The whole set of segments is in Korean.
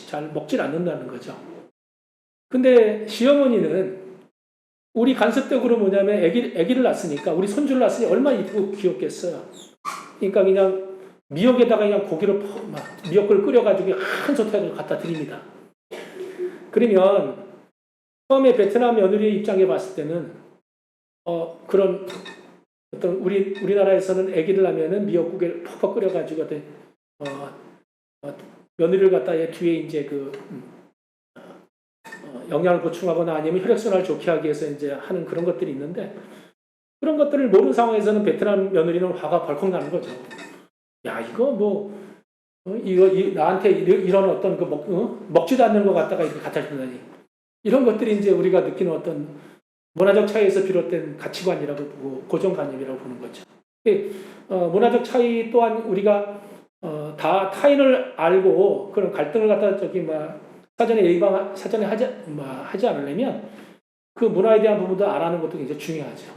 잘 먹질 않는다는 거죠. 근데 시어머니는 우리 간섭적으로 뭐냐면 아기를 낳았으니까, 우리 손주를 낳았으니 얼마나 이쁘고 귀엽겠어요. 그러니까 그냥 미역에다가 그냥 고기를 미역을 끓여가지고 한 솥에 갖다 드립니다. 그러면 처음에 베트남 며느리 입장에 봤을 때는 그런 어떤 우리나라에서는 아기를 낳으면은 미역국에 퍽퍽 끓여가지고 며느리를 갖다 뒤에 이제 영양을 보충하거나 아니면 혈액순환을 좋게 하기 위해서 이제 하는 그런 것들이 있는데, 그런 것들을 모르는 상황에서는 베트남 며느리는 화가 벌컥 나는 거죠. 야, 이거 나한테 이런 어떤 먹지도 않는 것 갖다가 이렇게 갖다 준다니. 이런 것들이 이제 우리가 느끼는 어떤 문화적 차이에서 비롯된 가치관이라고 보고 고정관념이라고 보는 거죠. 문화적 차이 또한 우리가 다 타인을 알고 그런 갈등을 갖다 사전에 하지 않으려면 그 문화에 대한 부분도 알아는 것도 굉장히 중요하죠.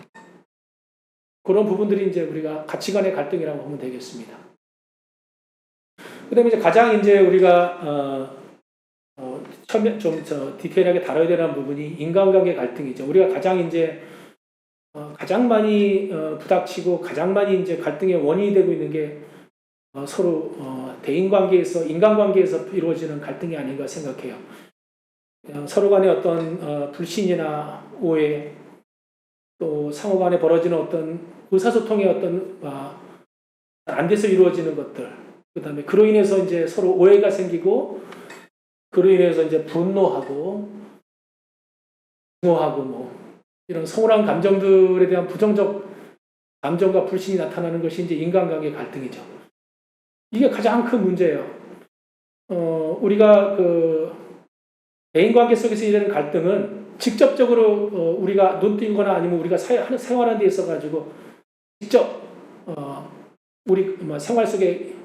그런 부분들이 이제 우리가 가치관의 갈등이라고 보면 되겠습니다. 그다음에 이제 가장 이제 우리가 좀 디테일하게 다뤄야 되는 부분이 인간관계 갈등이죠. 우리가 가장 이제 가장 많이 부닥치고 가장 많이 이제 갈등의 원인이 되고 있는 게 서로 대인관계에서 인간관계에서 이루어지는 갈등이 아닌가 생각해요. 서로 간의 어떤 불신이나 오해, 또 상호 간에 벌어지는 어떤 의사소통의 어떤 안 돼서 이루어지는 것들, 그다음에 그로 인해서 이제 서로 오해가 생기고 그로 인해서 이제 분노하고 이런 서운한 감정들에 대한 부정적 감정과 불신이 나타나는 것이 이제 인간관계 갈등이죠. 이게 가장 큰 문제예요. 우리가 대인관계 속에서 일어나는 갈등은 직접적으로 우리가 눈 뜨거나 아니면 우리가 생활하는 데 있어 가지고 직접 우리 생활 속에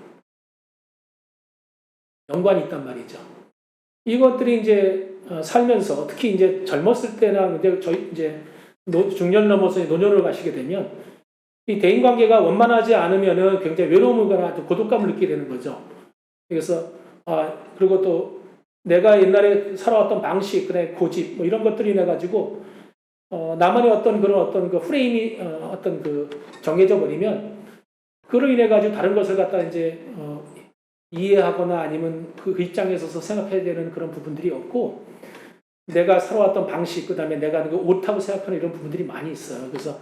연관이 있단 말이죠. 이것들이 이제 살면서 특히 이제 젊었을 때나 이제 중년 넘어서 노년을 가시게 되면 이 대인관계가 원만하지 않으면은 굉장히 외로움과 고독감을 느끼게 되는 거죠. 그래서 그리고 또 내가 옛날에 살아왔던 방식, 그다음에 고집 이런 것들이 인해 가지고 나만의 어떤 그 프레임이 정해져 버리면 그로 인해 가지고 다른 것을 갖다 이제 이해하거나 아니면 그 입장에 서서 생각해야 되는 그런 부분들이 없고, 내가 살아왔던 방식, 그다음에 내가 옳다고 생각하는 이런 부분들이 많이 있어요. 그래서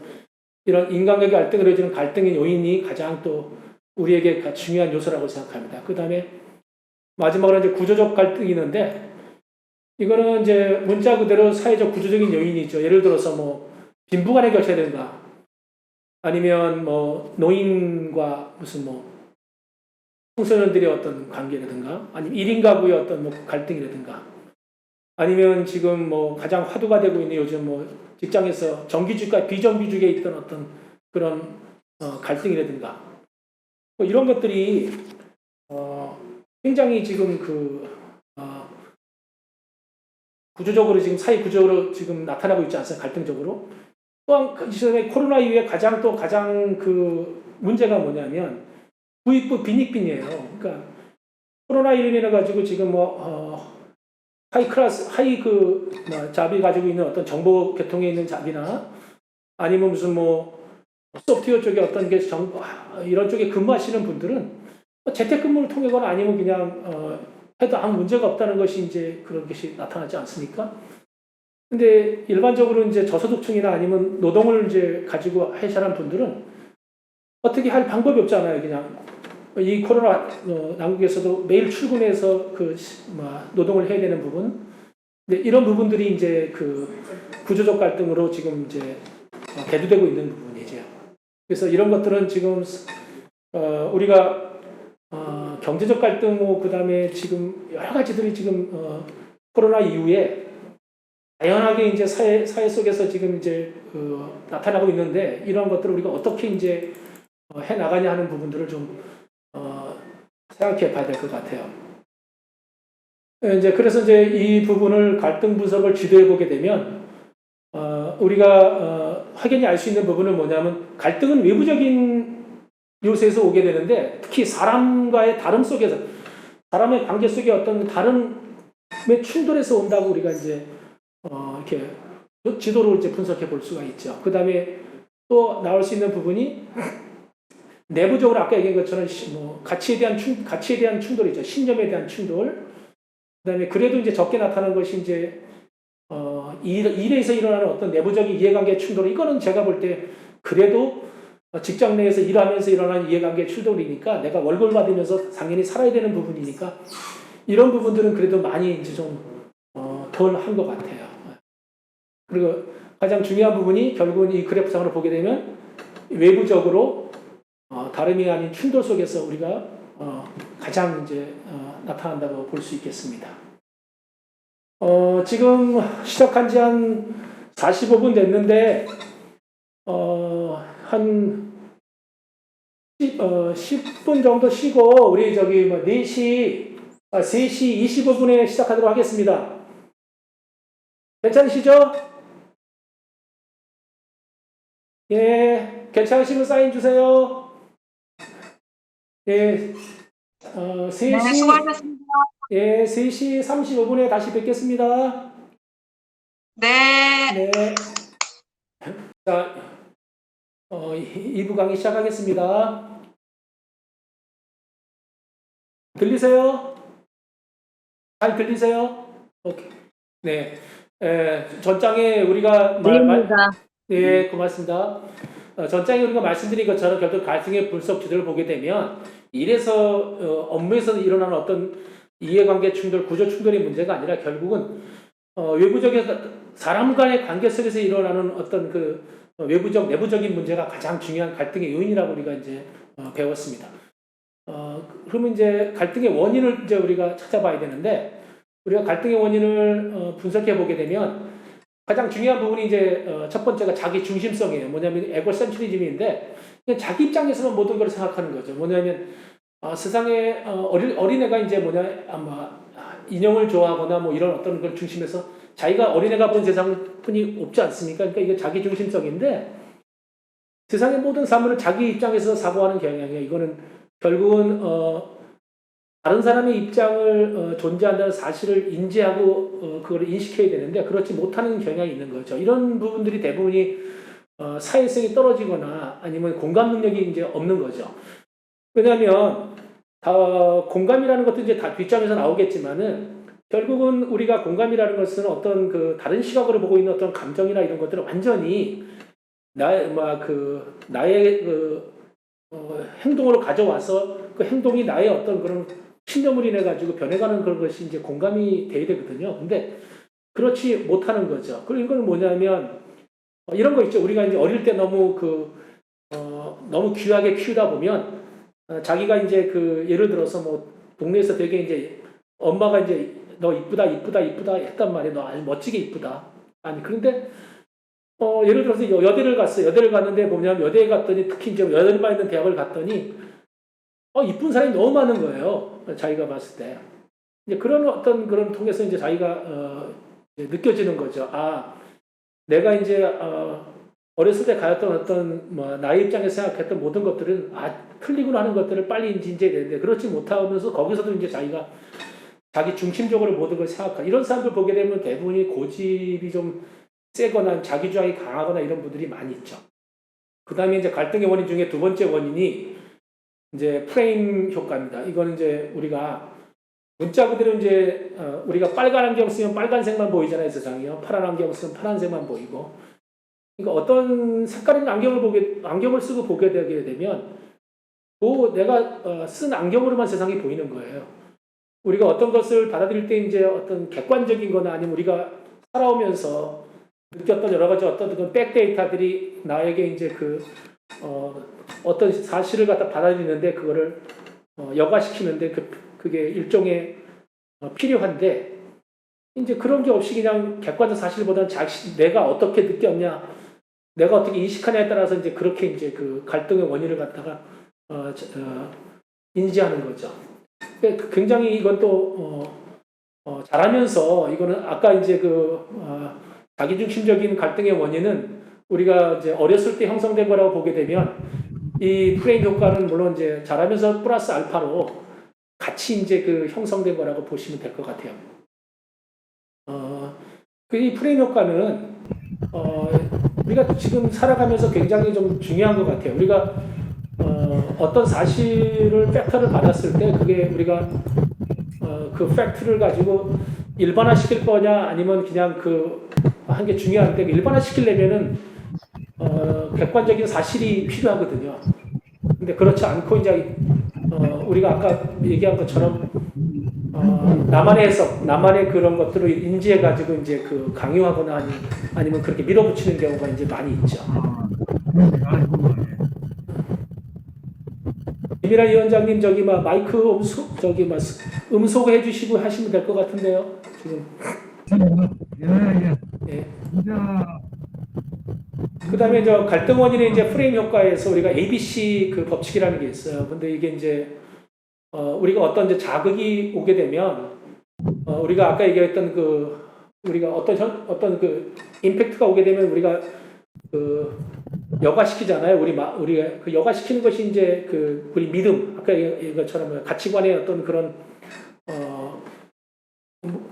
이런 인간관계 갈등을 이루어지는 갈등의 요인이 가장 또 우리에게 중요한 요소라고 생각합니다. 그 다음에 마지막으로 이제 구조적 갈등이 있는데, 이거는 이제 문자 그대로 사회적 구조적인 요인이죠. 예를 들어서 빈부간의 격차라든가, 아니면 노인과 무슨 청소년들의 어떤 관계라든가, 아니면 1인 가구의 어떤 갈등이라든가, 아니면 지금 가장 화두가 되고 있는 요즘 직장에서 정규직과 비정규직에 있던 어떤 그런 갈등이라든가, 이런 것들이 굉장히 지금 구조적으로 지금 사회 구조로 지금 나타나고 있지 않습니까? 갈등적으로. 또한 코로나 이후에 가장 문제가 뭐냐면 부익부 빈익빈이에요. 그러니까 코로나1로 인해 가지고 지금 잡이 가지고 있는 어떤 정보 계통에 있는 잡이나 아니면 무슨 소프트웨어 쪽에 어떤 게 이런 쪽에 근무하시는 분들은 재택근무를 통해거나 아니면 그냥 해도 아무 문제가 없다는 것이 이제 그런 것이 나타나지 않습니까? 근데 일반적으로 이제 저소득층이나 아니면 노동을 이제 가지고 하시는 분들은 어떻게 할 방법이 없잖아요. 그냥 이 코로나 난국에서도 매일 출근해서 노동을 해야 되는 부분. 근데 이런 부분들이 이제 구조적 갈등으로 지금 이제 대두되고 있는 부분이죠. 그래서 이런 것들은 지금 우리가 경제적 갈등, 그다음에 지금 여러 가지들이 지금 코로나 이후에 다양하게 이제 사회 속에서 지금 이제 나타나고 있는데, 이러한 것들을 우리가 어떻게 이제 해 나가냐 하는 부분들을 좀 생각해 봐야 될 것 같아요. 그래서 이제 이 부분을 갈등 분석을 지도해 보게 되면 우리가 확연히 알 수 있는 부분은 뭐냐면, 갈등은 외부적인 요소에서 오게 되는데, 특히 사람과의 다름 속에서 사람의 관계 속에 어떤 다른 충돌에서 온다고 우리가 이제 이렇게 지도로 이제 분석해 볼 수가 있죠. 그 다음에 또 나올 수 있는 부분이 내부적으로 아까 얘기한 것처럼 가치에 대한 충돌이죠. 신념에 대한 충돌. 그다음에 그래도 이제 적게 나타나는 것이 이제 일에서 일어나는 어떤 내부적인 이해관계 충돌. 이거는 제가 볼 때 그래도 직장 내에서 일하면서 일어나는 이해관계 충돌이니까 내가 월급을 받으면서 당연히 살아야 되는 부분이니까 이런 부분들은 그래도 많이 이제 좀 덜 한 것 같아요. 그리고 가장 중요한 부분이 결국은 이 그래프상으로 보게 되면 외부적으로 다름이 아닌 충돌 속에서 우리가 가장 이제 나타난다고 볼 수 있겠습니다. 지금 시작한 지 한 45분 됐는데 한 10분 정도 쉬고 우리 저기 3시 25분에 시작하도록 하겠습니다. 괜찮으시죠? 예, 괜찮으시면 사인 주세요. 예, 3시, 네, 수고하셨습니다. 예, 3시 35분에 다시 뵙겠습니다. 네. 네. 자, 2부 강의 시작하겠습니다. 들리세요? 잘 들리세요? 오케이. 네. 전장에 우리가 네, 고맙습니다. 전장에 우리가 말씀드린 것처럼 결국 갈등의 분석 주제를 보게 되면 일에서 업무에서 일어나는 어떤 이해관계 충돌, 구조 충돌의 문제가 아니라 결국은 외부적인 사람 간의 관계 속에서 일어나는 어떤 그 외부적, 내부적인 문제가 가장 중요한 갈등의 요인이라고 우리가 이제 배웠습니다. 그러면 이제 갈등의 원인을 이제 우리가 찾아봐야 되는데 우리가 갈등의 원인을 분석해 보게 되면 가장 중요한 부분이 이제 첫 번째가 자기 중심성이에요. 뭐냐면 에고센트리즘인데 자기 입장에서만 모든 걸 생각하는 거죠. 뭐냐면 세상에 어린애가 이제 인형을 좋아하거나 뭐 이런 어떤 걸 중심에서 자기가 어린애가 본 세상은 흔히 없지 않습니까? 그러니까 이게 자기 중심성인데 세상의 모든 사물을 자기 입장에서 사고하는 경향이에요. 이거는 결국은 다른 사람의 입장을 존재한다는 사실을 인지하고 그걸 인식해야 되는데 그렇지 못하는 경향이 있는 거죠. 이런 부분들이 대부분이 사회성이 떨어지거나 아니면 공감 능력이 이제 없는 거죠. 왜냐하면 공감이라는 것도 이제 다 뒷장에서 나오겠지만은 결국은 우리가 공감이라는 것은 어떤 그 다른 시각으로 보고 있는 어떤 감정이나 이런 것들을 완전히 나의 행동으로 가져와서 그 행동이 나의 어떤 그런 신념을 인해 가지고 변해가는 그런 것이 이제 공감이 돼야 되거든요. 근데 그렇지 못하는 거죠. 그리고 이건 뭐냐면 이런 거 있죠. 우리가 이제 어릴 때 너무 너무 귀하게 키우다 보면 자기가 이제 그 예를 들어서 뭐 동네에서 되게 이제 엄마가 이제 너 이쁘다 했단 말이에요. 너 아주 멋지게 이쁘다. 아니 그런데 예를 들어서 여대를 갔어요. 여대를 갔는데 뭐냐면 여대에 갔더니 특히 이제 여대만 있는 대학을 갔더니 이쁜 사람이 너무 많은 거예요. 자기가 봤을 때. 이제 그런 어떤 그런 통해서 이제 자기가 이제 느껴지는 거죠. 내가 이제 어렸을 때 가졌던 어떤 나의 입장에서 생각했던 모든 것들은 틀리구나 하는 것들을 빨리 인지해야 되는데 그렇지 못하면서 거기서도 이제 자기가 자기 중심적으로 모든 걸 생각하는 이런 사람들 보게 되면 대부분이 고집이 좀 세거나 자기 주장이 강하거나 이런 분들이 많이 있죠. 그 다음에 이제 갈등의 원인 중에 두 번째 원인이 이제 프레임 효과입니다. 이거는 이제 우리가 문자 그대로 이제 우리가 빨간 안경 쓰면 빨간색만 보이잖아요, 세상이요. 파란 안경 쓰면 파란색만 보이고. 그러니까 어떤 색깔 있는 안경을 쓰고 보게 되게 되면 내가 쓴 안경으로만 세상이 보이는 거예요. 우리가 어떤 것을 받아들일 때 이제 어떤 객관적인 거나 아니면 우리가 살아오면서 느꼈던 여러 가지 어떤 그 백데이터들이 나에게 이제 어떤 사실을 갖다 받아들이는데 그거를 여과시키는데 그게 일종의 필요한데 이제 그런 게 없이 그냥 객관적 사실보다는 내가 어떻게 느꼈냐, 내가 어떻게 인식하냐에 따라서 이제 그렇게 이제 그 갈등의 원인을 갖다가 인지하는 거죠. 굉장히 이건 또 잘하면서 이거는 아까 이제 자기중심적인 갈등의 원인은 우리가 이제 어렸을 때 형성된 거라고 보게 되면 이 프레임 효과는 물론 이제 잘하면서 플러스 알파로 같이 이제 그 형성된 거라고 보시면 될 것 같아요. 이 프레임 효과는 우리가 지금 살아가면서 굉장히 좀 중요한 것 같아요. 우리가 어떤 사실을 팩트를 받았을 때 그게 우리가 그 팩트를 가지고 일반화시킬 거냐 아니면 그냥 그 한 게 중요한데 일반화시키려면은 객관적인 사실이 필요하거든요. 근데 그렇지 않고 이제 우리가 아까 얘기한 것처럼 나만의 해석, 나만의 그런 것들을 인지해 가지고 이제 그 강요하거나 아니면 그렇게 밀어붙이는 경우가 이제 많이 있죠. 김일환 위원장님 저기 막 마이크 음소거 해주시고 하시면 될 것 같은데요. 지금. 예. 그다음에 저 갈등 원인의 이제 프레임 효과에서 우리가 ABC 그 법칙이라는 게 있어요. 근데 이게 이제 우리가 어떤 이제 자극이 오게 되면 우리가 아까 얘기했던 그 우리가 어떤 그 임팩트가 오게 되면 우리가 그 여과시키잖아요. 우리가 그 여과시키는 것이 이제 그 우리 믿음 아까 얘기한 것처럼 가치관의 어떤 그런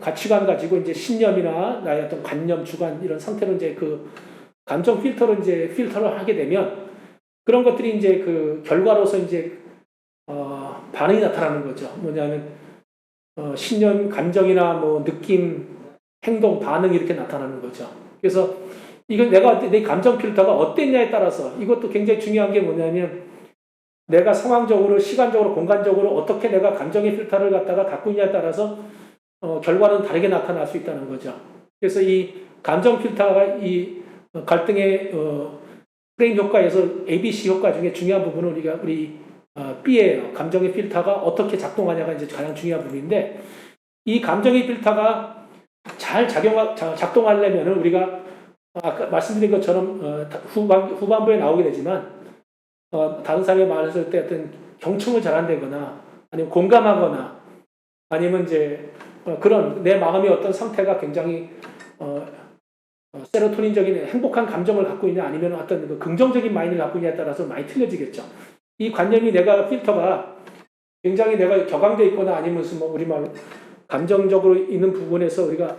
가치관 가지고 이제 신념이나 나의 어떤 관념, 주관 이런 상태로 이제 그 감정 필터로 이제 필터를 하게 되면 그런 것들이 이제 그 결과로서 이제 반응이 나타나는 거죠. 뭐냐면 신념, 감정이나 뭐 느낌, 행동, 반응 이렇게 나타나는 거죠. 그래서 이건 내 감정 필터가 어땠냐에 따라서 이것도 굉장히 중요한 게 뭐냐면 내가 상황적으로, 시간적으로, 공간적으로 어떻게 내가 감정의 필터를 갖고 있냐에 따라서 결과는 다르게 나타날 수 있다는 거죠. 그래서 이 감정 필터가 이 갈등의 프레임 효과에서 ABC 효과 중에 중요한 부분은 우리 B예요. 감정의 필터가 어떻게 작동하냐가 이제 가장 중요한 부분인데 이 감정의 필터가 잘 작동하려면 우리가 아까 말씀드린 것처럼 후반부에 나오게 되지만 다른 사람이 말했을 때 어떤 경청을 잘한다거나 아니면 공감하거나 아니면 이제 그런 내 마음의 어떤 상태가 굉장히 세로토닌적인 행복한 감정을 갖고 있냐 아니면 어떤 그 긍정적인 마인드를 갖고 있냐에 따라서 많이 틀려지겠죠. 이 관념이 내가 필터가 굉장히 내가 격앙되어 있거나 아니면 뭐 우리말로 감정적으로 있는 부분에서 우리가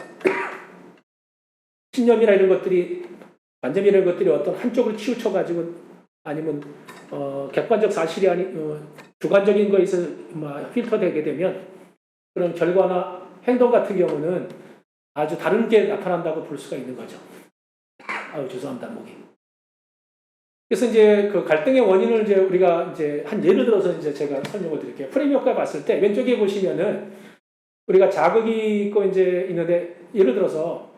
신념이나 이런 것들이 관념이나 이런 것들이 어떤 한쪽을 치우쳐가지고 아니면 객관적 사실이 주관적인 거에서 필터되게 되면 그런 결과나 행동 같은 경우는 아주 다른 게 나타난다고 볼 수가 있는 거죠. 죄송합니다, 목이. 그래서 이제 그 갈등의 원인을 이제 우리가 이제 한 예를 들어서 이제 제가 설명을 드릴게요. 프레임 효과 봤을 때 왼쪽에 보시면은 우리가 자극이 있고 이제 있는데 예를 들어서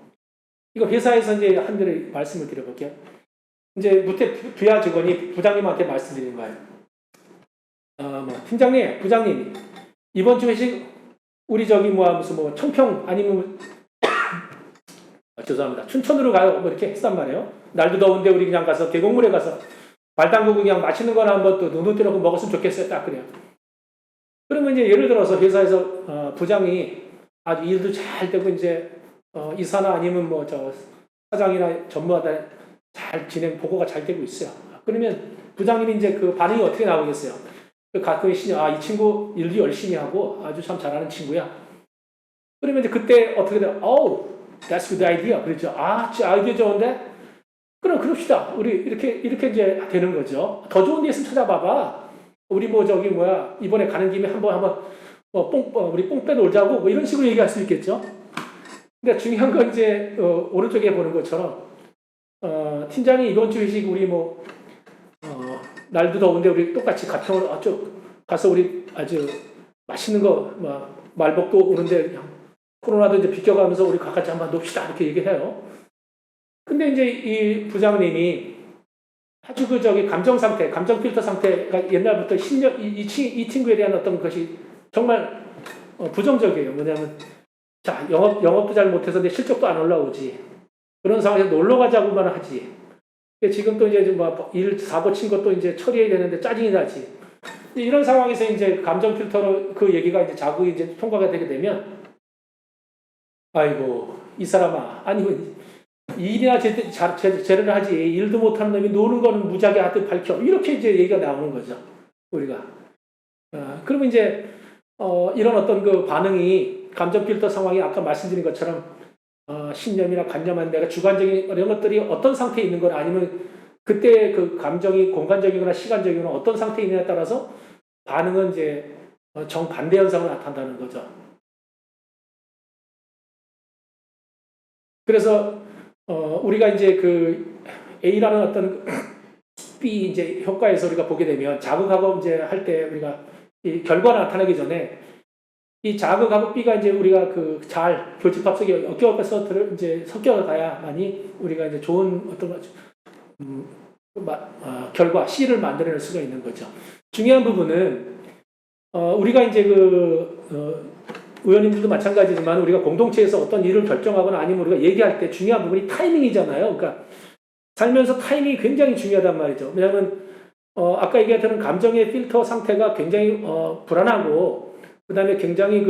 이거 회사에서 이제 한 대를 말씀을 드려볼게요. 이제 무태 부야 직원이 부장님한테 말씀드리는 거예요. 팀장님, 부장님 이번 주 회식 우리 저기 무슨 청평 아니면 죄송합니다. 춘천으로 가요. 뭐 이렇게 했단 말이에요. 날도 더운데 우리 그냥 가서 계곡물에 가서 발 담그고 그냥 맛있는 거나 한번 또 눈을 뜨라고 먹었으면 좋겠어요. 딱 그래요. 그러면 이제 예를 들어서 회사에서 부장이 아주 일도 잘 되고 이제 이사나 아니면 뭐 저 사장이나 전무하다 잘 보고가 잘 되고 있어요. 그러면 부장님이 이제 그 반응이 어떻게 나오겠어요? 그 가끔의 신이 이 친구 일도 열심히 하고 아주 참 잘하는 친구야. 그러면 이제 그때 어떻게 돼요? That's good idea. 그렇죠. 아이디어 좋은데? 그럼 그럽시다. 우리 이렇게 이제 되는 거죠. 더 좋은 데 있으면 찾아봐봐. 우리 이번에 가는 김에 한번 우리 뽕 빼놀자고 이런 식으로 얘기할 수 있겠죠. 근데 중요한 건 이제 오른쪽에 보는 것처럼 팀장이 이번 주 회식 우리 날도 더운데 우리 똑같이 가평을 가서 우리 아주 맛있는 거 말복도 오는데 그냥 코로나도 이제 비껴가면서 우리 같이 한번 놉시다 이렇게 얘기해요. 근데 이제 이 부장님이 아주 감정 상태, 감정 필터 상태가 옛날부터 이 친구에 대한 어떤 것이 정말 부정적이에요. 뭐냐면 영업도 잘 못해서 내 실적도 안 올라오지. 그런 상황에서 놀러 가자고만 하지. 지금 또 이제 일 사고 친 것도 이제 처리해야 되는데 짜증이 나지. 이런 상황에서 이제 감정 필터로 그 얘기가 이제 자극이 이제 통과가 되게 되면 아이고 이 사람아 아니면 일이나 제대로 하지 일도 못하는 놈이 노는 거는 무지하게 하듯 밝혀 이렇게 이제 얘기가 나오는 거죠 우리가. 그러면 이제 이런 어떤 그 반응이 감정 필터 상황이 아까 말씀드린 것처럼 신념이나 관념한 내가 주관적인 이런 것들이 어떤 상태에 있는 건 아니면 그때 그 감정이 공간적이거나 시간적이거나 어떤 상태에 있느냐에 따라서 반응은 이제 정반대 현상으로 나타난다는 거죠. 그래서 우리가 이제 그 A라는 어떤 B 이제 효과에서 우리가 보게 되면 자극하고 이제 할 때 우리가 이 결과가 나타나기 전에 이 자극하고 B가 이제 우리가 그 잘 교집합 속에 엮여서 이제 섞여가야만이 우리가 이제 좋은 어떤 결과 C를 만들어낼 수가 있는 거죠. 중요한 부분은 우리가 이제 의원님들도 마찬가지지만 우리가 공동체에서 어떤 일을 결정하거나 아니면 우리가 얘기할 때 중요한 부분이 타이밍이잖아요. 그러니까 살면서 타이밍이 굉장히 중요하단 말이죠. 왜냐하면 아까 얘기했던 감정의 필터 상태가 굉장히 불안하고 그다음에 굉장히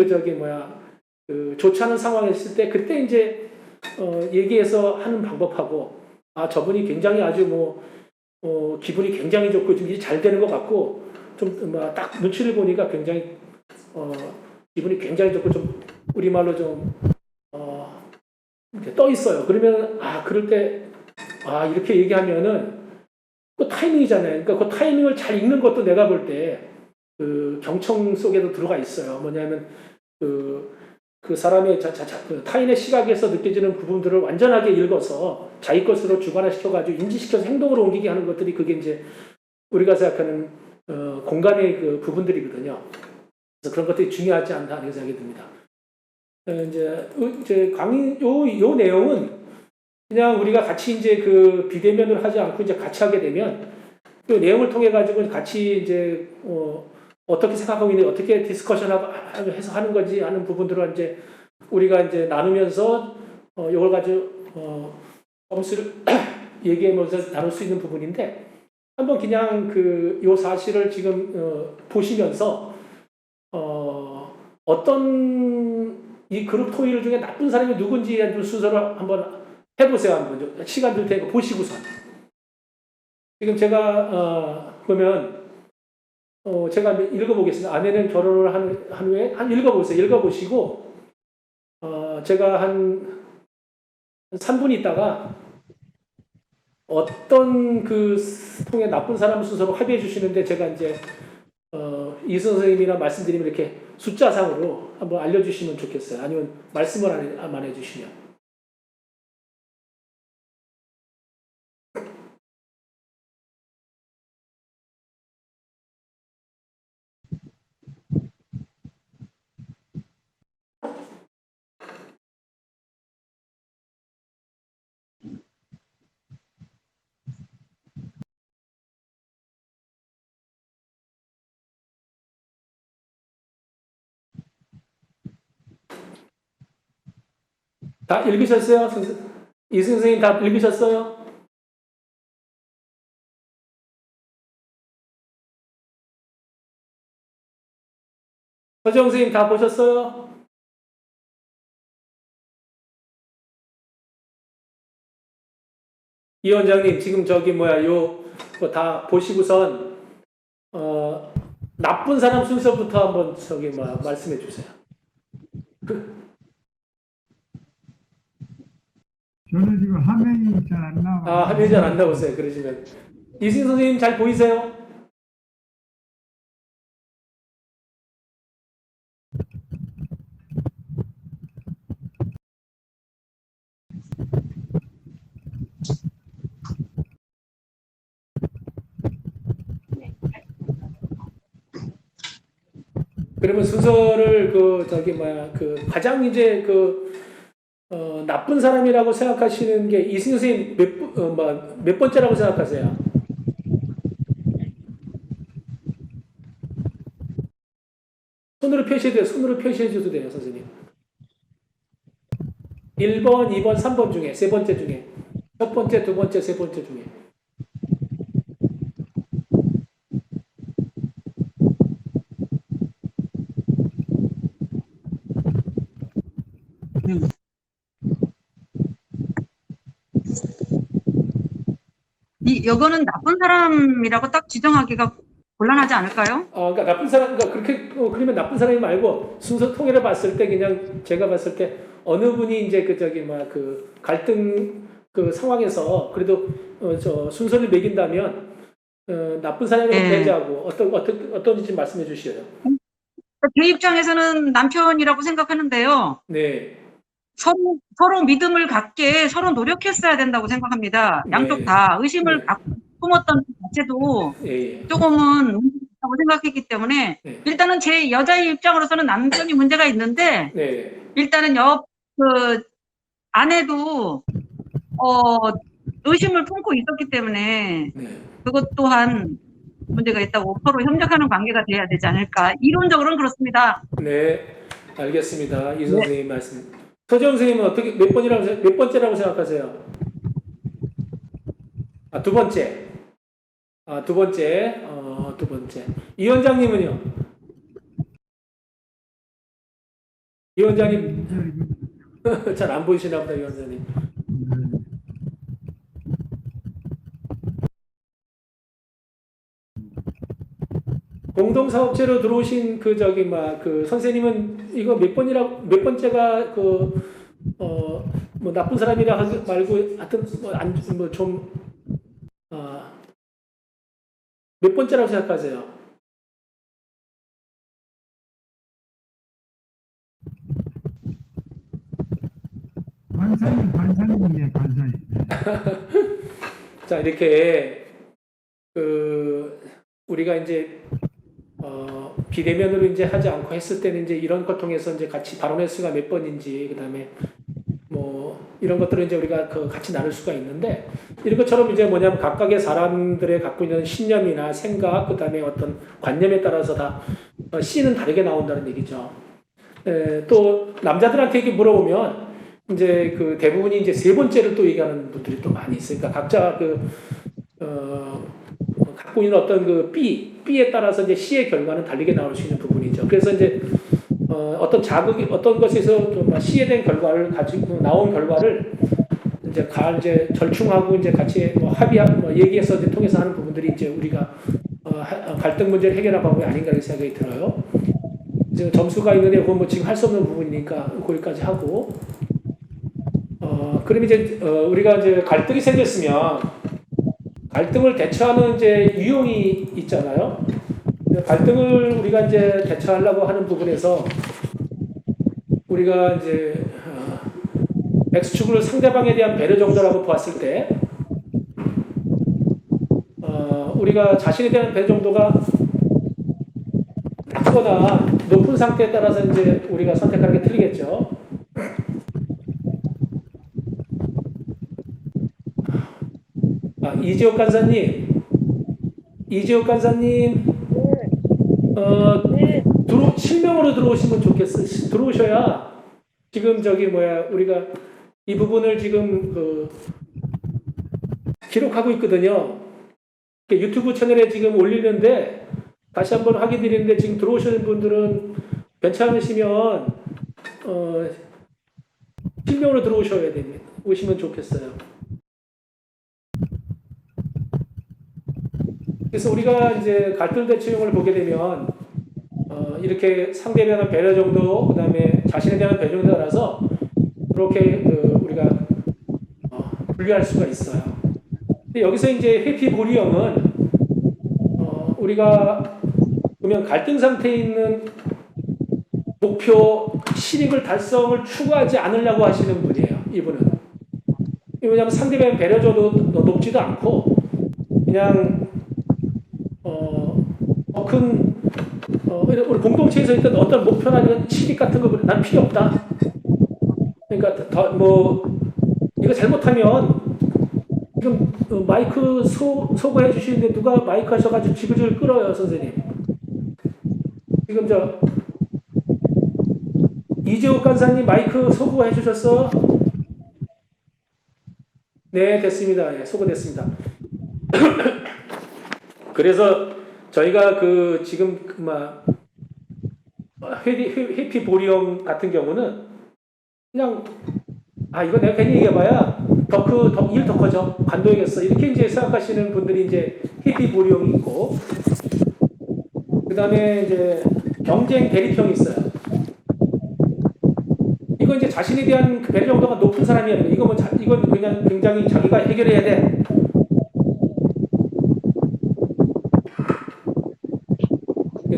좋지 않은 상황에 있을 때 그때 이제 얘기해서 하는 방법하고 저분이 굉장히 아주 기분이 굉장히 좋고 좀 일이 잘 되는 것 같고 좀 딱 눈치를 보니까 굉장히 기분이 굉장히 좋고 좀 우리말로 좀 이렇게 떠 있어요. 그러면 그럴 때 이렇게 얘기하면은 그 타이밍이잖아요. 그러니까 그 타이밍을 잘 읽는 것도 내가 볼 때 그 경청 속에도 들어가 있어요. 뭐냐면 그 사람의 그 타인의 시각에서 느껴지는 부분들을 완전하게 읽어서 자기 것으로 주관화시켜가지고 인지시켜서 행동으로 옮기게 하는 것들이 그게 이제 우리가 생각하는 공감의 그 부분들이거든요. 그래서 그런 것들이 중요하지 않나 하는 생각이 듭니다. 이제 강의 요 내용은 그냥 우리가 같이 이제 그 비대면을 하지 않고 이제 같이 하게 되면 그 내용을 통해 가지고 같이 이제 어떻게 생각하고 있는지 어떻게 디스커션하고 해서 하는 거지 하는 부분들을 이제 우리가 이제 나누면서 이걸 가지고 점수를 얘기하면서 나눌 수 있는 부분인데 한번 그냥 요 사실을 지금 보시면서 어떤 이 그룹 토의를 중에 나쁜 사람이 누군지 순서를 한번 해보세요. 한번 시간 들 테니까 보시고선 지금 제가 보면 제가 읽어보겠습니다. 아내는 결혼을 한 후에 읽어보세요. 읽어보시고 제가 한 3분 있다가 어떤 그 통해 나쁜 사람 순서로 합의해 주시는데 제가 이제 이승 선생님이랑 말씀드리면 이렇게 숫자상으로 한번 알려주시면 좋겠어요. 아니면 말씀을 안 해주시면. 다 읽으셨어요? 이승 선생님 다 읽으셨어요? 서정 선생님 다 보셨어요? 이 원장님 지금 다 보시고선 나쁜 사람 순서부터 한번 말씀해 주세요. 저는 지금 화면이 잘 안 나와요. 화면이 잘 안 나오세요. 그러시면 이승 선생님 잘 보이세요? 그러면 순서를 가장 이제 나쁜 사람이라고 생각하시는 게 이승 선생님 몇 번째라고 생각하세요? 손으로 표시해 줘도 돼요, 선생님. 1번, 2번, 3번 중에 세 번째 중에 첫 번째, 두 번째, 세 번째 중에 요거는 나쁜 사람이라고 딱 지정하기가 곤란하지 않을까요? 그러니까 나쁜 사람, 그러니까 그렇게 그러면 나쁜 사람이 말고 순서 통일해 봤을 때 그냥 제가 봤을 때 어느 분이 이제 그 갈등 그 상황에서 그래도 저 순서를 매긴다면 나쁜 사람이라고 네. 배제하고 어떤지 말씀해 주시죠. 제 입장에서는 남편이라고 생각하는데요. 네, 서로 믿음을 갖게 서로 노력했어야 된다고 생각합니다. 양쪽 네. 다 의심을 네. 갖고 품었던 것 자체도 예, 예. 조금은 문제있다고 생각했기 때문에 네. 일단은 제 여자의 입장으로서는 남편이 문제가 있는데 네, 일단은 그 아내도 의심을 품고 있었기 때문에 네. 그것 또한 문제가 있다고 서로 협력하는 관계가 돼야 되지 않을까. 이론적으로는 그렇습니다. 네, 알겠습니다. 이 선생님 말씀. 서정 선생님은 어떻게 몇 번째라고 생각하세요? 두 번째. 두 번째. 두 번째. 이 원장님은요? 이 원장님 잘 안 보이시나 보다, 이 원장님. 공동사업체로 들어오신 그 선생님은 이거 몇 번째가 뭐 나쁜 사람이라 하지 말고 하여튼 몇 번째라고 생각하세요? 관상이에요, 관상이. 자, 이렇게 우리가 이제 비대면으로 이제 하지 않고 했을 때는 이제 이런 걸 통해서 이제 같이 발언 횟수가 몇 번인지 그다음에 뭐 이런 것들을 이제 우리가 같이 나눌 수가 있는데 이런 것처럼 이제 뭐냐면 각각의 사람들의 갖고 있는 신념이나 생각 그다음에 어떤 관념에 따라서 다 C는 다르게 나온다는 얘기죠. 또 남자들한테 이렇게 물어보면 이제 그 대부분이 이제 세 번째를 또 얘기하는 분들이 또 많이 있으니까 각자 갖고 있는 어떤 B에 따라서 이제 C의 결과는 다르게 나올 수 있는 부분이죠. 그래서 이제 어떤 자극이 어떤 것에서 좀 C에 대한 결과를 가지고 나온 결과를 이제 절충하고 이제 같이 합의하고 얘기해서 이제 통해서 하는 부분들이 이제 우리가 갈등 문제를 해결하는 방법이 아닌가 이런 생각이 들어요. 지금 점수가 있는데 그건 뭐 지금 할 수 없는 부분이니까 거기까지 하고 그럼 이제 우리가 이제 갈등이 생겼으면 갈등을 대처하는 이제 유형이 있잖아요. 갈등을 우리가 이제 대처하려고 하는 부분에서 우리가 이제 X축을 상대방에 대한 배려 정도라고 보았을 때 우리가 자신에 대한 배려 정도가 낮거나 높은 상태에 따라서 이제 우리가 선택하는 게 틀리겠죠. 이재욱 간사님, 실명으로 들어오시면 좋겠어. 들어오셔야 지금 우리가 이 부분을 지금 기록하고 있거든요. 유튜브 채널에 지금 올리는데 다시 한번 확인드리는데 지금 들어오시는 분들은 괜찮으시면 실명으로 들어오셔야 됩니다. 오시면 좋겠어요. 그래서 우리가 이제 갈등 대처용을 보게 되면 이렇게 상대에 대한 배려 정도, 그 다음에 자신에 대한 배려 정도에 따라서 그렇게 우리가 분류할 수가 있어요. 근데 여기서 이제 회피보리형은 우리가 보면 갈등 상태에 있는 목표 실익을 달성을 추구하지 않으려고 하시는 분이에요. 이분은. 왜냐하면 상대방의 배려줘도 높지도 않고 그냥 우리 공동체에서 있던 어떤 목표나 이런 실익 같은 거 난 필요 없다. 그러니까 이거 잘못하면 지금 마이크 소거해 주시는데 누가 마이크 하셔가지고 지글지글 끌어요, 선생님. 지금 이재욱 간사님 마이크 소거해 주셨어? 네, 됐습니다. 네, 소거됐습니다. 그래서 저희가 지금 회피보리형 같은 경우는 그냥 이거 내가 괜히 얘기해봐야 일 더 커져 관둬야겠어 이렇게 이제 생각하시는 분들이 이제 회피보리형이 있고 그다음에 이제 경쟁 대립형이 있어요. 이건 이제 자신에 대한 그 배려 정도가 높은 사람이야. 이거 뭐 이건 그냥 굉장히 자기가 해결해야 돼.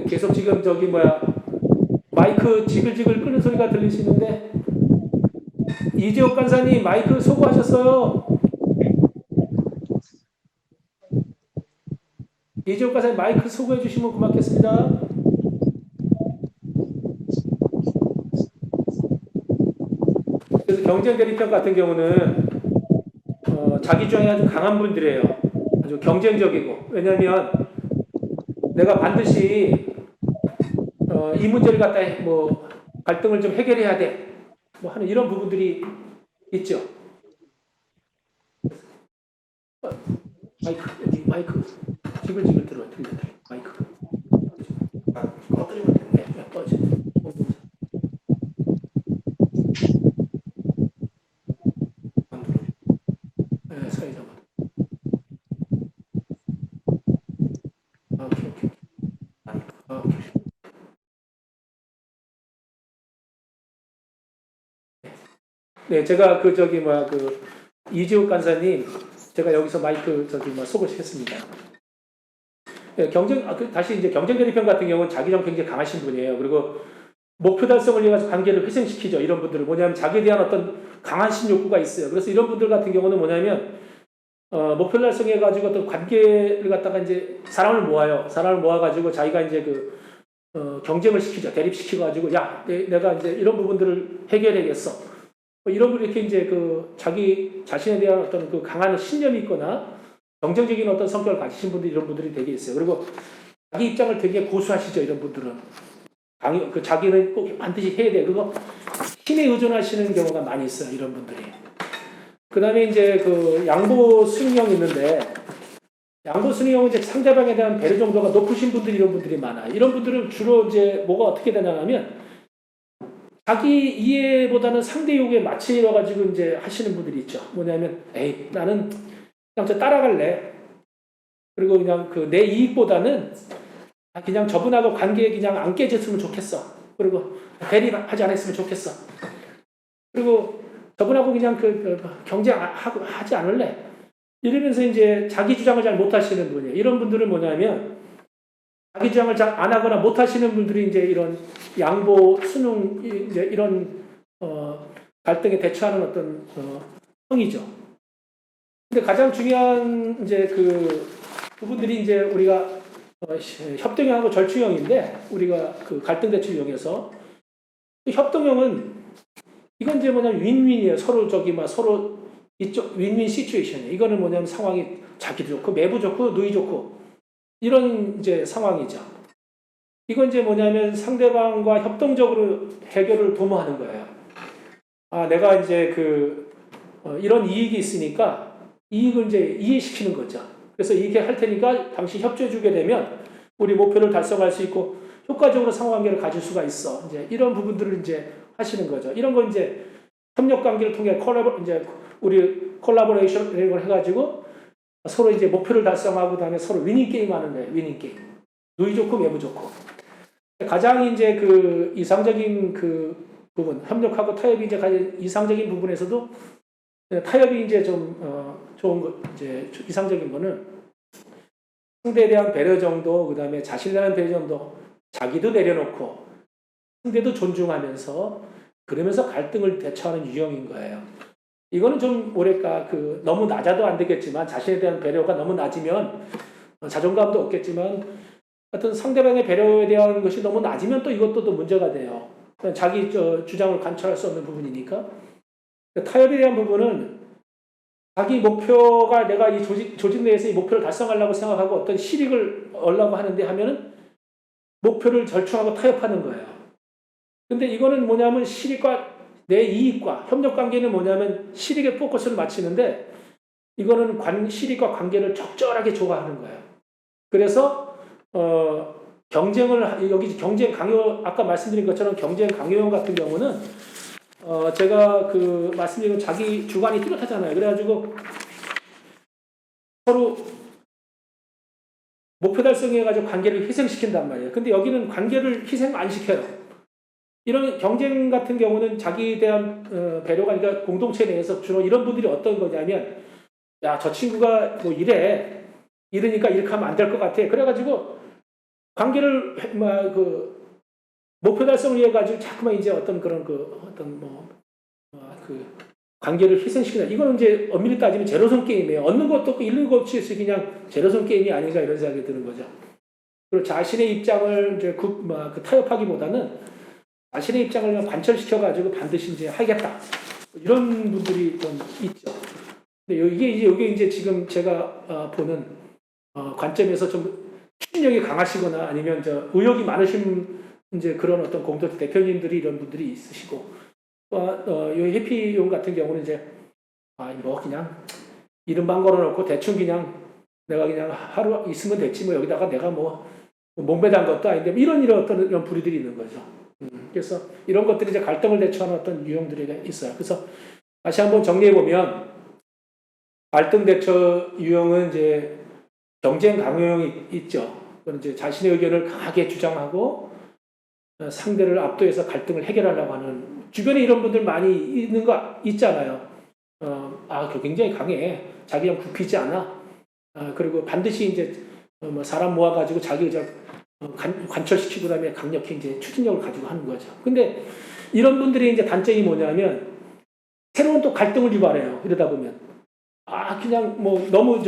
계속 지금 저기 뭐야 마이크 지글지글 끄는 소리가 들리시는데 이재옥 간사님 마이크 소구하셨어요. 이재옥 간사님 마이크 소구해 주시면 고맙겠습니다. 그래서 경쟁 대립형 같은 경우는 자기 주장이 아주 강한 분들이에요. 아주 경쟁적이고 왜냐하면 내가 반드시 이 문제를 갖다 뭐 갈등을 좀 해결해야 돼. 뭐 하는 이런 부분들이 있죠. 마이크 여기 마이크 지글지글 들려 마이크. 꺼뜨리면 돼. 네, 꺼지. 네, 사이 잡아. 오케이. 오케이. 네, 제가 그 저기 뭐야 그 이지욱 간사님 제가 여기서 마이크 저기 뭐 소개시켰습니다. 네, 다시 이제 경쟁 대립형 같은 경우는 자기랑 굉장히 강하신 분이에요. 그리고 목표 달성을 위해서 관계를 회생시키죠. 이런 분들은 뭐냐면 자기에 대한 어떤 강하신 욕구가 있어요. 그래서 이런 분들 같은 경우는 뭐냐면 목표 달성해 가지고 어떤 관계를 갖다가 이제 사람을 모아가지고 자기가 이제 경쟁을 시키죠. 대립시키고 가지고 야 내가 이제 이런 부분들을 해결해야겠어. 이런 분이 이렇게 이제 자기 자신에 대한 어떤 강한 신념이 있거나 경쟁적인 어떤 성격을 가지신 분들이 이런 분들이 되게 있어요. 그리고 자기 입장을 되게 고수하시죠. 이런 분들은 자기는 꼭 반드시 해야 돼. 그거 힘에 의존하시는 경우가 많이 있어요. 이런 분들이. 그다음에 이제 양보 순위형이 있는데 양보 순위형은 이제 상대방에 대한 배려 정도가 높으신 분들이 이런 분들이 많아요. 이런 분들은 주로 이제 뭐가 어떻게 되냐면 자기 이해보다는 상대 요구에 맞추려 가지고 이제 하시는 분들이 있죠. 뭐냐면, 에이, 나는 그냥 저 따라갈래. 그리고 그냥 내 이익보다는 그냥 저분하고 관계 그냥 안 깨졌으면 좋겠어. 그리고 대립하지 않았으면 좋겠어. 그리고 저분하고 그냥 경쟁하지 않을래. 이러면서 이제 자기 주장을 잘 못하시는 분이에요. 이런 분들은 뭐냐면 자기 주장을 잘 안 하거나 못 하시는 분들이 이제 이런 양보, 순응, 이제 이런, 갈등에 대처하는 어떤, 형이죠. 근데 가장 중요한 이제 부분들이 이제 우리가, 협동형하고 절충형인데, 우리가 갈등 대처 유형에서, 협동형은, 이건 이제 뭐냐면 윈윈이에요. 서로 서로 이쪽, 윈윈 시츄에이션이에요. 이거는 뭐냐면 상황이 자기도 좋고, 매부 좋고, 누이 좋고, 이런 이제 상황이죠. 이건 이제 뭐냐면 상대방과 협동적으로 해결을 도모하는 거예요. 내가 이제 이런 이익이 있으니까 이익을 이제 이해시키는 거죠. 그래서 이렇게 할 테니까 당신 협조해주게 되면 우리 목표를 달성할 수 있고 효과적으로 상호관계를 가질 수가 있어. 이제 이런 부분들을 이제 하시는 거죠. 이런 거 이제 협력 관계를 통해 우리 콜라보레이션을 해가지고 서로 이제 목표를 달성하고 그다음에 서로 위닝 게임 하는 거예요. 위닝 게임. 누이 좋고 매부 좋고. 가장 이제 이상적인 부분, 협력하고 타협이 이제 가장 이상적인 부분에서도 타협이 이제 좀 좋은 거 이제 이상적인 거는 상대에 대한 배려 정도, 그다음에 자신에 대한 배려 정도, 자기도 내려놓고 상대도 존중하면서 그러면서 갈등을 대처하는 유형인 거예요. 이거는 좀 뭐랄까 너무 낮아도 안 되겠지만 자신에 대한 배려가 너무 낮으면 자존감도 없겠지만 하여튼 상대방의 배려에 대한 것이 너무 낮으면 또 이것도 또 문제가 돼요. 자기 주장을 관철할 수 없는 부분이니까. 타협에 대한 부분은 자기 목표가 내가 이 조직 내에서 이 목표를 달성하려고 생각하고 어떤 실익을 얻으려고 하는데 하면은 목표를 절충하고 타협하는 거예요. 근데 이거는 뭐냐면 실익과 내 이익과 협력 관계는 뭐냐면 실익에 포커스를 맞추는데 이거는 실익과 관계를 적절하게 조화하는 거예요. 그래서 여기 경쟁 강요 아까 말씀드린 것처럼 경쟁 강요형 같은 경우는 제가 말씀드린 자기 주관이 뚜렷하잖아요. 그래가지고 서로 목표 달성해가지고 관계를 희생시킨단 말이에요. 근데 여기는 관계를 희생 안 시켜요. 이런 경쟁 같은 경우는 자기에 대한 배려가 아니라 공동체 내에서 주로 이런 분들이 어떤 거냐면, 야, 저 친구가 뭐 이러니까 이렇게 하면 안 될 것 같아. 그래가지고 관계를 목표 달성을 위해 가지고 자꾸만 이제 어떤 그런 관계를 희생시키는, 이거는 이제 엄밀히 따지면 제로섬 게임이에요. 얻는 것도 없고 잃는 것도 없이 그냥 제로섬 게임이 아닌가 이런 생각이 드는 거죠. 그리고 자신의 입장을 이제 타협하기보다는 자신의 입장을 관철시켜 가지고 반드시 이제 하겠다, 이런 분들이 좀 있죠. 근데 이게 이제 지금 제가 보는 관점에서 좀 추진력이 강하시거나 아니면 의욕이 많으신 이제 그런 어떤 공동체 대표님들이 이런 분들이 있으시고, 이 해피용 같은 경우는 이제 뭐 그냥 이름만 걸어놓고 대충 그냥 내가 그냥 하루 있으면 됐지 뭐 여기다가 내가 뭐 몸배단 것도 아닌데 이런 어떤 이런 부류들이 있는 거죠. 그래서 이런 것들이 이제 갈등을 대처하는 어떤 유형들이 있어요. 그래서 다시 한번 정리해 보면 갈등 대처 유형은 이제 경쟁 강요형이 있죠. 그건 이제 자신의 의견을 강하게 주장하고 상대를 압도해서 갈등을 해결하려고 하는, 주변에 이런 분들 많이 있는 거 있잖아요. 굉장히 강해. 자기랑 굽히지 않아. 그리고 반드시 이제 사람 모아가지고 자기 의견 관철시키고 그다음에 강력히 이제 추진력을 가지고 하는 거죠. 근데 이런 분들이 이제 단점이 뭐냐면 새로운 또 갈등을 유발해요. 이러다 보면 그냥 뭐 너무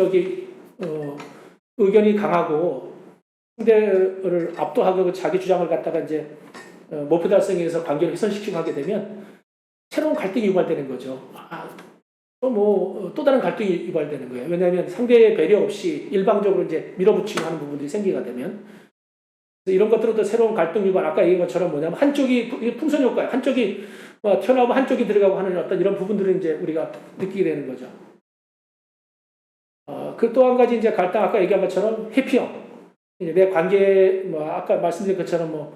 의견이 강하고 상대를 압도하고 자기 주장을 갖다가 이제 목표 달성에 의해서 관계를 훼손시키고 하게 되면 새로운 갈등이 유발되는 거죠. 또 다른 갈등이 유발되는 거예요. 왜냐하면 상대의 배려 없이 일방적으로 이제 밀어붙이고 하는 부분들이 생기게 되면, 이런 것들은 또 새로운 갈등 유발, 아까 얘기한 것처럼 뭐냐면 한쪽이 풍선 효과예요. 한쪽이 튀어나오면 한쪽이 들어가고 하는 어떤 이런 부분들을 이제 우리가 느끼게 되는 거죠. 그 또 한 가지 이제 갈등, 아까 얘기한 것처럼 회피형. 이제 내 관계, 아까 말씀드린 것처럼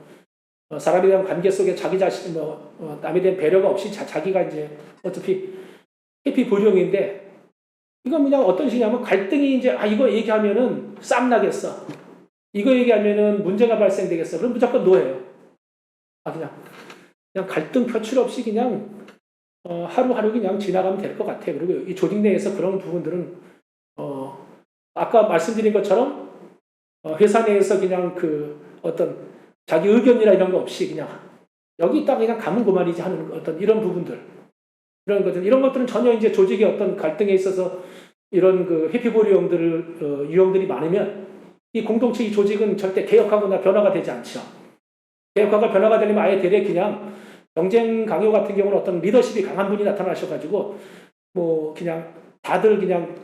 사람에 대한 관계 속에 자기 자신, 남에 대한 배려가 없이 자기가 이제 어차피 회피 불용인데, 이건 그냥 어떤 식이냐면 갈등이 이제, 이거 얘기하면은 쌈 나겠어. 이거 얘기하면은 문제가 발생되겠어. 그럼 무조건 노예요. 그냥 갈등 표출 없이 그냥, 하루하루 그냥 지나가면 될 것 같아. 그리고 이 조직 내에서 그런 부분들은, 아까 말씀드린 것처럼, 회사 내에서 그냥 어떤 자기 의견이나 이런 거 없이 그냥 여기 있다가 그냥 가면 그만이지 하는 어떤 이런 부분들, 이런 것들은 전혀 이제 조직의 어떤 갈등에 있어서 이런 회피보리 유형들이 많으면 이 공동체, 이 조직은 절대 개혁하거나 변화가 되지 않죠. 개혁하거나 변화가 되려면 아예 대략 그냥 경쟁 강요 같은 경우는 어떤 리더십이 강한 분이 나타나셔가지고 그냥 다들 그냥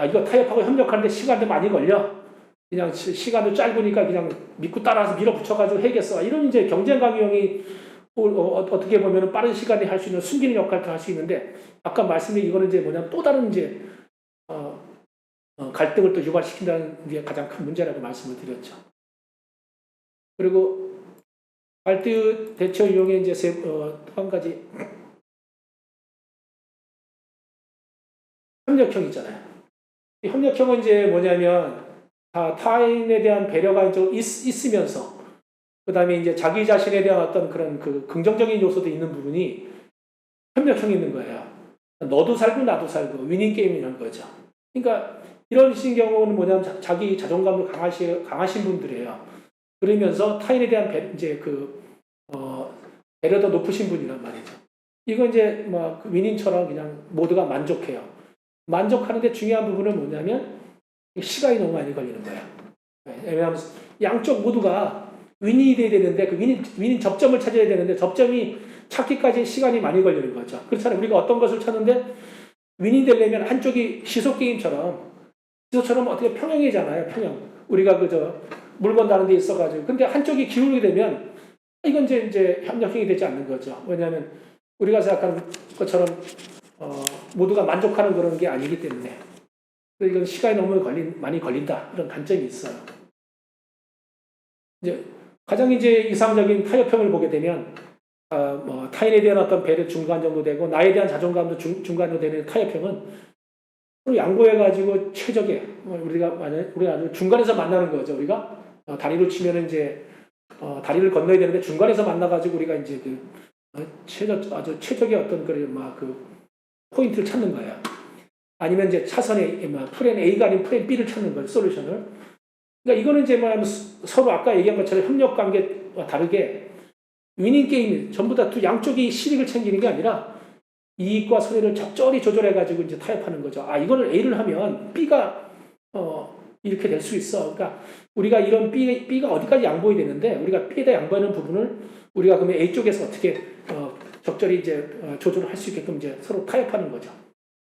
이거 타협하고 협력하는데 시간도 많이 걸려. 그냥 시간도 짧으니까 그냥 믿고 따라서 밀어붙여가지고 해겠어. 이런 이제 경쟁 강요형이 어떻게 보면 빠른 시간에 할 수 있는 숨기는 역할도 할 수 있는데, 아까 말씀드린 이거는 이제 뭐냐면 또 다른 이제 갈등을 또 유발시킨다는 게 가장 큰 문제라고 말씀을 드렸죠. 그리고 갈등 대처 유형의 이제 또 한 가지 협력형 있잖아요. 이 협력형은 이제 뭐냐면 타인에 대한 배려가 좀 있으면서 그 다음에 이제 자기 자신에 대한 어떤 그런 긍정적인 요소도 있는 부분이 협력형이 있는 거예요. 너도 살고 나도 살고 위닝 게임이라는 거죠. 그러니까 이런 식 경우는 뭐냐면 자기 자존감도 강하신 분들이에요. 그러면서 타인에 대한 배려도 높으신 분이란 말이죠. 이거 이제 위닝처럼 그냥 모두가 만족해요. 만족하는데 중요한 부분은 뭐냐면 시간이 너무 많이 걸리는 거예요. 왜냐하면 양쪽 모두가 윈이 돼야 되는데 그 윈 접점을 찾아야 되는데 접점이 찾기까지 시간이 많이 걸리는 거죠. 그렇잖아요. 우리가 어떤 것을 찾는데 윈이 되려면 한쪽이 시소 게임처럼 어떻게 평형이잖아요. 평형. 우리가 물건 다는 데 있어가지고 근데 한쪽이 기울게 되면 이건 이제 협력형이 되지 않는 거죠. 왜냐하면 우리가 생각하는 것처럼 모두가 만족하는 그런 게 아니기 때문에 이건 시간이 너무 많이 걸린다 이런 단점이 있어요. 이제 가장 이제 이상적인 타협형을 보게 되면 타인에 대한 어떤 배려 중간 정도 되고 나에 대한 자존감도 중간 정도 되는 타협형은 서로 양보해가지고 최적의 우리가 아주 중간에서 만나는 거죠. 우리가 다리로 치면은 이제 다리를 건너야 되는데 중간에서 만나가지고 우리가 이제 아주 최적의 어떤 그 포인트를 찾는 거예요. 아니면 이제 차선에 플랜 A가 아닌 플랜 B를 찾는 거예요. 솔루션을. 그러니까 이거는 이제 뭐냐면 서로 아까 얘기한 것처럼 협력 관계와 다르게 위닝 게임 전부 다 두 양쪽이 실익을 챙기는 게 아니라 이익과 손해를 적절히 조절해가지고 이제 타협하는 거죠. 이거를 A를 하면 B가 이렇게 될 수 있어. 그러니까 우리가 이런 B가 어디까지 양보해야 되는데 우리가 B에다 양보하는 부분을 우리가 그러면 A 쪽에서 어떻게 적절히 이제 조절을 할 수 있게끔 이제 서로 타협하는 거죠.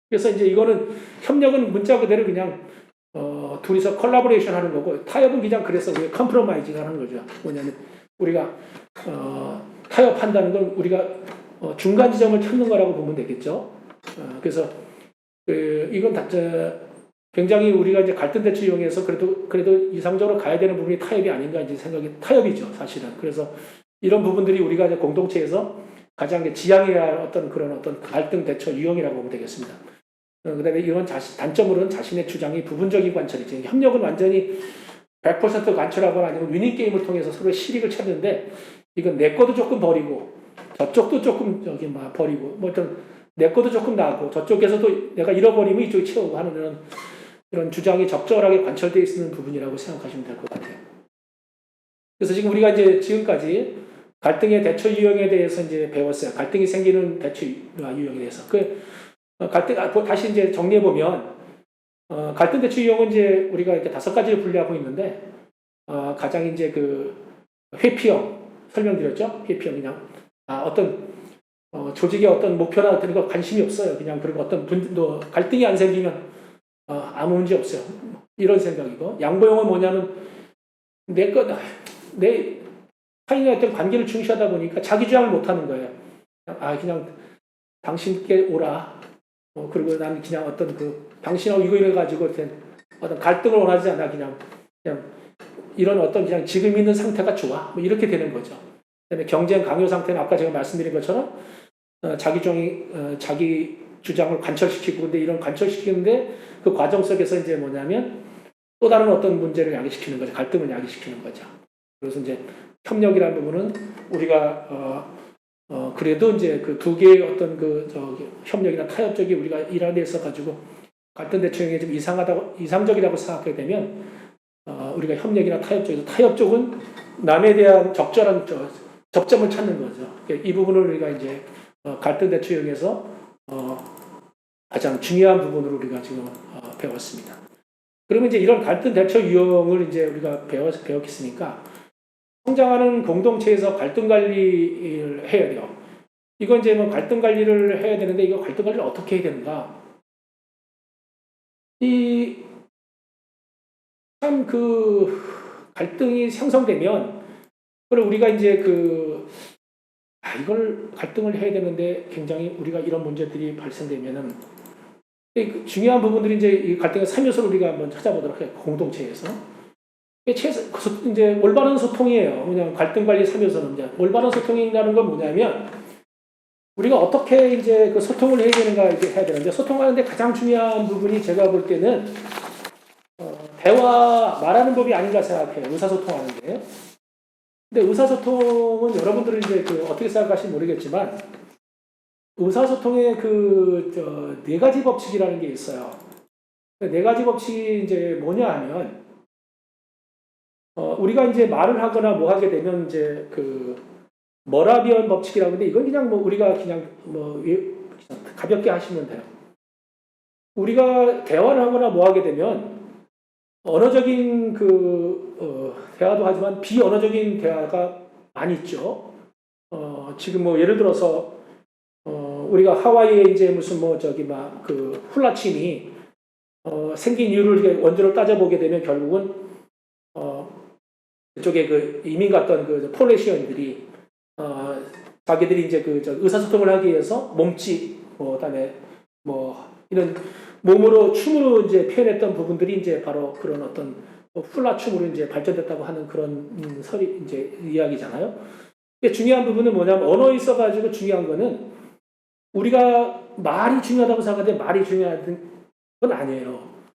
그래서 이제 이거는 협력은 문자 그대로 그냥 둘이서 컬라보레이션 하는 거고 타협은 그냥 그래서 우리가 컴프로마이징 하는 거죠. 뭐냐면 우리가 타협한다는 건 우리가 중간 지점을 찾는 거라고 보면 되겠죠. 그래서 이건 굉장히 우리가 이제 갈등 대치 이용해서 그래도 이상적으로 가야 되는 부분이 타협이 아닌가 이제 생각이 타협이죠, 사실은. 그래서 이런 부분들이 우리가 이제 공동체에서 가장 지향해야 할 어떤 갈등 대처 유형이라고 보면 되겠습니다. 그다음에 이런 단점으로는 자신의 주장이 부분적인 관철이죠. 협력은 완전히 100% 관철하거나 아니면 위닝 게임을 통해서 서로의 실익을 찾는데 이건 내 것도 조금 버리고 저쪽도 조금 버리고 내 것도 조금 나고 저쪽에서도 내가 잃어버리면 이쪽이 채우고 하는 이런 주장이 적절하게 관철되어 있는 부분이라고 생각하시면 될 것 같아요. 그래서 지금 우리가 이제 지금까지 갈등의 대처 유형에 대해서 이제 배웠어요. 갈등이 생기는 대처 유형에 대해서. 다시 이제 정리해 보면 갈등 대처 유형은 이제 우리가 이렇게 5가지를 분류하고 있는데 가장 이제 회피형 설명드렸죠. 회피형 그냥 어떤 조직의 어떤 목표나 어떤 거 관심이 없어요. 그냥 그리고 어떤 갈등이 안 생기면 아무 문제 없어요. 이런 생각이고 양보형은 뭐냐면 내 타인의 어떤 관계를 중시하다 보니까 자기 주장을 못 하는 거예요. 그냥 당신께 오라. 그리고 나는 그냥 어떤 당신하고 이거 가지고 어떤 갈등을 원하지 않아. 그냥 이런 어떤 그냥 지금 있는 상태가 좋아. 이렇게 되는 거죠. 그다음에 경쟁 강요 상태는 아까 제가 말씀드린 것처럼 자기 주장을 관철시키고 근데 이런 관철시키는데 그 과정 속에서 이제 뭐냐면 또 다른 어떤 문제를 야기시키는 거죠. 갈등을 야기시키는 거죠. 그래서 이제 협력이라는 부분은 우리가 그래도 이제 그 두 개의 어떤 협력이나 타협적이 우리가 일하는 데 있어 가지고 갈등 대처형이 좀 이상적이라고 생각하게 되면 우리가 협력이나 타협 쪽에서 타협 쪽은 남에 대한 적절한 접점을 찾는 거죠. 이 부분을 우리가 이제 갈등 대처형에서 가장 중요한 부분으로 우리가 지금 배웠습니다. 그러면 이제 이런 갈등 대처 유형을 이제 우리가 배웠겠으니까 성장하는 공동체에서 갈등 관리를 해야 돼요. 이건 이제 갈등 관리를 해야 되는데 이거 갈등 관리를 어떻게 해야 되는가? 참 갈등이 형성되면 그걸 우리가 이제 이걸 갈등을 해야 되는데 굉장히 우리가 이런 문제들이 발생되면은 중요한 부분들이 이제 이 갈등의 3요소를 우리가 한번 찾아보도록 해요. 공동체에서. 이제 올바른 소통이에요. 그냥 갈등 관리 3요소는 이제 올바른 소통이라는 건 뭐냐면 우리가 어떻게 이제 소통을 해야 되는가 이렇게 해야 되는데 소통하는데 가장 중요한 부분이 제가 볼 때는 대화 말하는 법이 아닌가 생각해요. 의사소통하는데. 근데 의사소통은 여러분들은 이제 어떻게 생각하실지 모르겠지만 의사소통의 4가지 법칙이라는 게 있어요. 4가지 법칙이 이제 뭐냐 하면 우리가 이제 말을 하거나 뭐 하게 되면 이제 머라비언 법칙이라고 하는데 이건 그냥 우리가 그냥 가볍게 하시면 돼요. 우리가 대화를 하거나 뭐 하게 되면 언어적인 대화도 하지만 비언어적인 대화가 많이 있죠. 지금 예를 들어서 우리가 하와이에 이제 무슨 훌라침이 생긴 이유를 원조를 따져보게 되면 결국은 그쪽에 이민 갔던 폴리시언들이 자기들이 이제 의사소통을 하기 위해서 몸짓 그다음에 이런 몸으로 춤으로 이제 표현했던 부분들이 이제 바로 그런 어떤 훌라 춤으로 이제 발전됐다고 하는 그런 설이 이제 이야기잖아요. 근데 중요한 부분은 뭐냐면 언어에 있어가지고 중요한 거는 우리가 말이 중요하다고 생각하는데 말이 중요한 그건 아니에요.